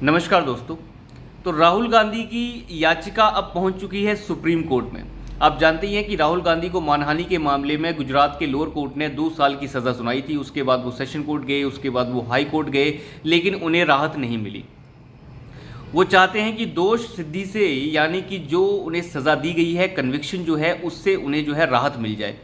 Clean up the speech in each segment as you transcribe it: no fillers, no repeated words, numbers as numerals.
नमस्कार दोस्तों। तो राहुल गांधी की याचिका अब पहुंच चुकी है सुप्रीम कोर्ट में। आप जानते ही हैं कि राहुल गांधी को मानहानि के मामले में गुजरात के लोअर कोर्ट ने 2 साल की सज़ा सुनाई थी। उसके बाद वो सेशन कोर्ट गए, उसके बाद वो हाई कोर्ट गए, लेकिन उन्हें राहत नहीं मिली। वो चाहते हैं कि दोष सिद्धि से, यानी कि जो उन्हें सज़ा दी गई है, कन्विक्शन जो है, उससे उन्हें जो है राहत मिल जाए।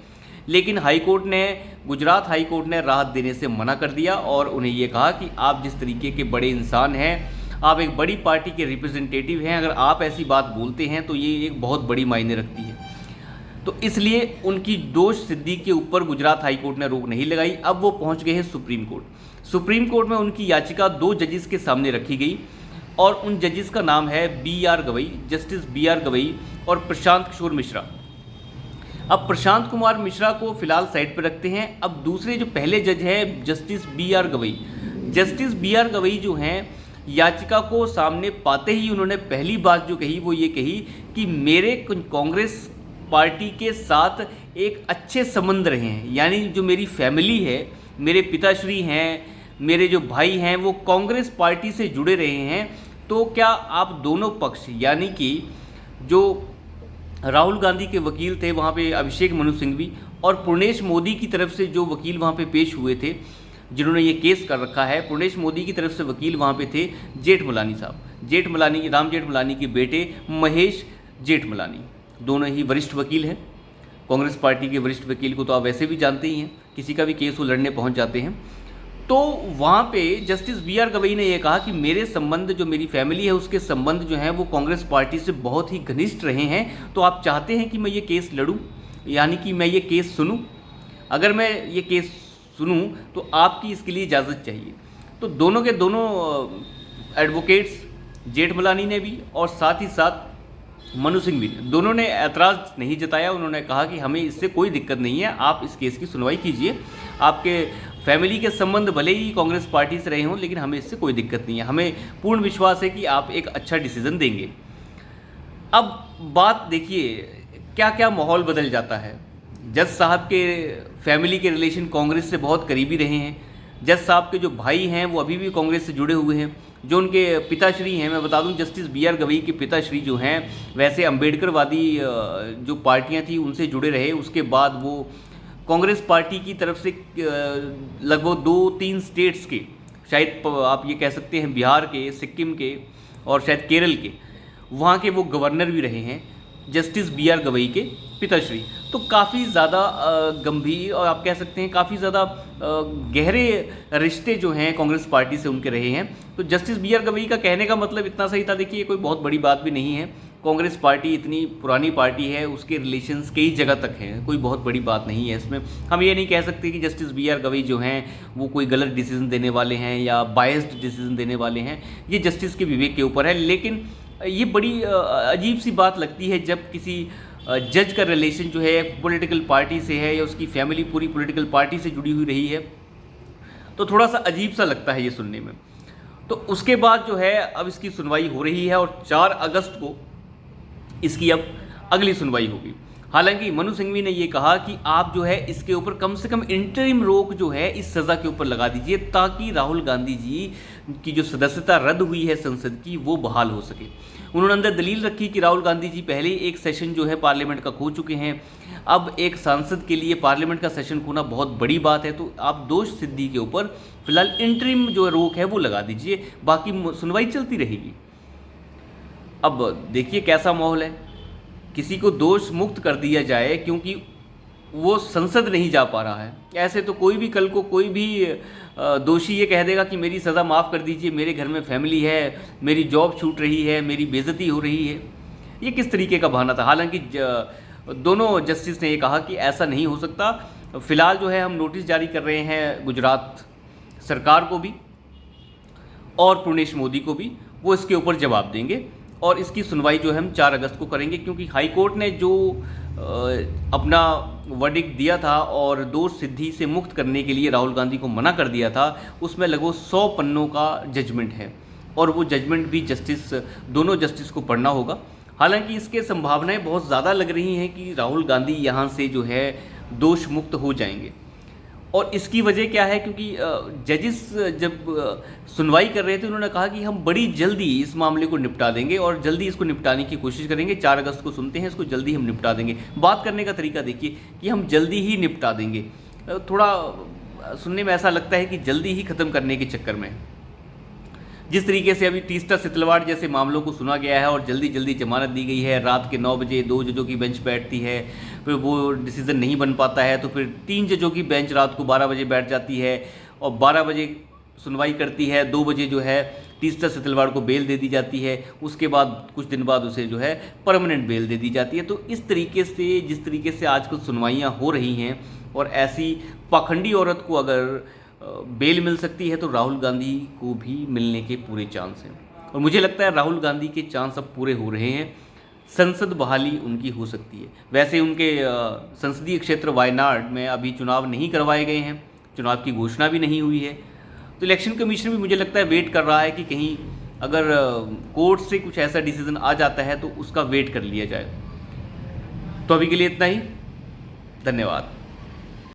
लेकिन हाई कोर्ट ने, गुजरात हाई कोर्ट ने राहत देने से मना कर दिया और उन्हें ये कहा कि आप जिस तरीके के बड़े इंसान हैं, आप एक बड़ी पार्टी के रिप्रेजेंटेटिव हैं, अगर आप ऐसी बात बोलते हैं तो ये एक बहुत बड़ी मायने रखती है। तो इसलिए उनकी दोष सिद्धि के ऊपर गुजरात हाई कोर्ट ने रोक नहीं लगाई। अब वो पहुंच गए हैं सुप्रीम कोर्ट। सुप्रीम कोर्ट में उनकी याचिका 2 जजेस के सामने रखी गई और उन जजेस का नाम है B R. Gavai, Justice B R. Gavai और प्रशांत किशोर मिश्रा। अब प्रशांत कुमार मिश्रा को फिलहाल साइड पर रखते हैं। अब दूसरे जो पहले जज हैं Justice B R. Gavai, Justice B R. Gavai जो हैं, याचिका को सामने पाते ही उन्होंने पहली बात जो कही वो ये कही कि मेरे कांग्रेस पार्टी के साथ एक अच्छे संबंध रहे हैं, यानी जो मेरी फैमिली है, मेरे पिताश्री हैं, मेरे जो भाई हैं, वो कांग्रेस पार्टी से जुड़े रहे हैं। तो क्या आप दोनों पक्ष, यानी कि जो राहुल गांधी के वकील थे वहाँ पे अभिषेक मनु सिंघवी और पूर्णेश मोदी की तरफ से जो वकील वहाँ पे पेश हुए थे, जिन्होंने ये केस कर रखा है, पूर्णेश मोदी की तरफ से वकील वहाँ पे थे जेठमलानी साहब, जेठमलानी, राम जेठमलानी के बेटे महेश जेठमलानी, दोनों ही वरिष्ठ वकील हैं। कांग्रेस पार्टी के वरिष्ठ वकील को तो आप वैसे भी जानते ही हैं, किसी का भी केस वो लड़ने पहुँच जाते हैं। तो वहाँ पे जस्टिस बी.आर. गवई ने यह कहा कि मेरे संबंध, जो मेरी फैमिली है उसके संबंध जो हैं वो कांग्रेस पार्टी से बहुत ही घनिष्ठ रहे हैं। तो आप चाहते हैं कि मैं ये केस लड़ूं, यानी कि मैं ये केस सुनूं। अगर मैं ये केस सुनूं तो आपकी इसके लिए इजाज़त चाहिए। तो दोनों के दोनों एडवोकेट्स, जेठमलानी ने भी और साथ ही साथ मनु सिंघवी ने, दोनों ने ऐतराज़ नहीं जताया। उन्होंने कहा कि हमें इससे कोई दिक्कत नहीं है, आप इस केस की सुनवाई कीजिए। आपके फैमिली के संबंध भले ही कांग्रेस पार्टी से रहे हों, लेकिन हमें इससे कोई दिक्कत नहीं है, हमें पूर्ण विश्वास है कि आप एक अच्छा डिसीजन देंगे। अब बात देखिए, क्या क्या माहौल बदल जाता है। जज साहब के फैमिली के रिलेशन कांग्रेस से बहुत करीबी रहे हैं। जज साहब के जो भाई हैं वो अभी भी कांग्रेस से जुड़े हुए हैं। जो उनके पिताश्री हैं, मैं बता दूं जस्टिस बी.आर. गवई के पिताश्री जो हैं, वैसे अम्बेडकरवादी जो पार्टियां थी उनसे जुड़े रहे। उसके बाद वो कांग्रेस पार्टी की तरफ से लगभग 2-3 स्टेट्स के, शायद आप ये कह सकते हैं बिहार के, सिक्किम के और शायद केरल के, वहाँ के वो गवर्नर भी रहे हैं जस्टिस बी.आर. गवई के पिताश्री। तो काफ़ी ज़्यादा गंभीर और आप कह सकते हैं काफ़ी ज़्यादा गहरे रिश्ते जो हैं कांग्रेस पार्टी से उनके रहे हैं। तो जस्टिस बी.आर. गवई का कहने का मतलब इतना सही था। देखिए, कोई बहुत बड़ी बात भी नहीं है, कांग्रेस पार्टी इतनी पुरानी पार्टी है, उसके रिलेशंस कई जगह तक हैं, कोई बहुत बड़ी बात नहीं है इसमें। हम ये नहीं कह सकते कि जस्टिस बी.आर. गवई जो हैं वो कोई गलत डिसीजन देने वाले हैं या बायस्ड डिसीजन देने वाले हैं, ये जस्टिस के विवेक के ऊपर है। लेकिन ये बड़ी अजीब सी बात लगती है जब किसी जज का रिलेशन जो है पॉलिटिकल पार्टी से है या उसकी फैमिली पूरी पॉलिटिकल पार्टी से जुड़ी हुई रही है, तो थोड़ा सा अजीब सा लगता है ये सुनने में। तो उसके बाद जो है अब इसकी सुनवाई हो रही है और 4 अगस्त को इसकी अब अगली सुनवाई होगी। हालांकि मनु सिंघवी ने ये कहा कि आप जो है इसके ऊपर कम से कम इंटरिम रोक जो है इस सज़ा के ऊपर लगा दीजिए, ताकि राहुल गांधी जी की जो सदस्यता रद्द हुई है संसद की वो बहाल हो सके। उन्होंने अंदर दलील रखी कि राहुल गांधी जी पहले ही एक सेशन जो है पार्लियामेंट का खो चुके हैं। अब एक सांसद के लिए पार्लियामेंट का सेशन खोना बहुत बड़ी बात है। तो आप दोष सिद्धि के ऊपर फिलहाल इंटरिम जो रोक है वो लगा दीजिए, बाकी सुनवाई चलती रहेगी। अब देखिए कैसा माहौल है, किसी को दोष मुक्त कर दिया जाए क्योंकि वो संसद नहीं जा पा रहा है। ऐसे तो कोई भी कल को कोई भी दोषी ये कह देगा कि मेरी सज़ा माफ़ कर दीजिए, मेरे घर में फैमिली है, मेरी जॉब छूट रही है, मेरी बेइज्जती हो रही है। ये किस तरीके का बहाना था। हालांकि दोनों जस्टिस ने ये कहा कि ऐसा नहीं हो सकता। फ़िलहाल जो है हम नोटिस जारी कर रहे हैं गुजरात सरकार को भी और पूर्णेश मोदी को भी, वो इसके ऊपर जवाब देंगे और इसकी सुनवाई जो है हम 4 अगस्त को करेंगे। क्योंकि हाई कोर्ट ने जो अपना वर्डिक्ट दिया था और दोष सिद्धि से मुक्त करने के लिए राहुल गांधी को मना कर दिया था, उसमें लगभग 100 पन्नों का जजमेंट है और वो जजमेंट भी दोनों जस्टिस को पढ़ना होगा। हालांकि इसके संभावनाएं बहुत ज़्यादा लग रही हैं कि राहुल गांधी यहाँ से जो है दोष मुक्त हो जाएंगे और इसकी वजह क्या है, क्योंकि जजेस जब सुनवाई कर रहे थे उन्होंने कहा कि हम बड़ी जल्दी इस मामले को निपटा देंगे और जल्दी इसको निपटाने की कोशिश करेंगे। 4 अगस्त को सुनते हैं, इसको जल्दी हम निपटा देंगे। बात करने का तरीका देखिए कि हम जल्दी ही निपटा देंगे, थोड़ा सुनने में ऐसा लगता है कि जल्दी ही ख़त्म करने के चक्कर में। जिस तरीके से अभी तीस्ता सितलवाड़ जैसे मामलों को सुना गया है और जल्दी जल्दी जमानत दी गई है, रात के 9 बजे 2 जजों की बेंच बैठती है, फिर वो डिसीज़न नहीं बन पाता है तो फिर 3 जजों की बेंच रात को 12 बजे बैठ जाती है और 12 बजे सुनवाई करती है। 2 बजे जो है तीस्ता सितलवाड़ को बेल दे दी जाती है, उसके बाद कुछ दिन बाद उसे जो है परमानेंट बेल दे दी जाती है। तो इस तरीके से जिस तरीके से आजकल सुनवाइयाँ हो रही हैं और ऐसी पाखंडी औरत को अगर बेल मिल सकती है तो राहुल गांधी को भी मिलने के पूरे चांस हैं। और मुझे लगता है राहुल गांधी के चांस अब पूरे हो रहे हैं, संसद बहाली उनकी हो सकती है। वैसे उनके संसदीय क्षेत्र वायनाड में अभी चुनाव नहीं करवाए गए हैं, चुनाव की घोषणा भी नहीं हुई है, तो इलेक्शन कमीशन भी मुझे लगता है वेट कर रहा है कि कहीं अगर कोर्ट से कुछ ऐसा डिसीजन आ जाता है तो उसका वेट कर लिया जाए। तो अभी के लिए इतना ही, धन्यवाद।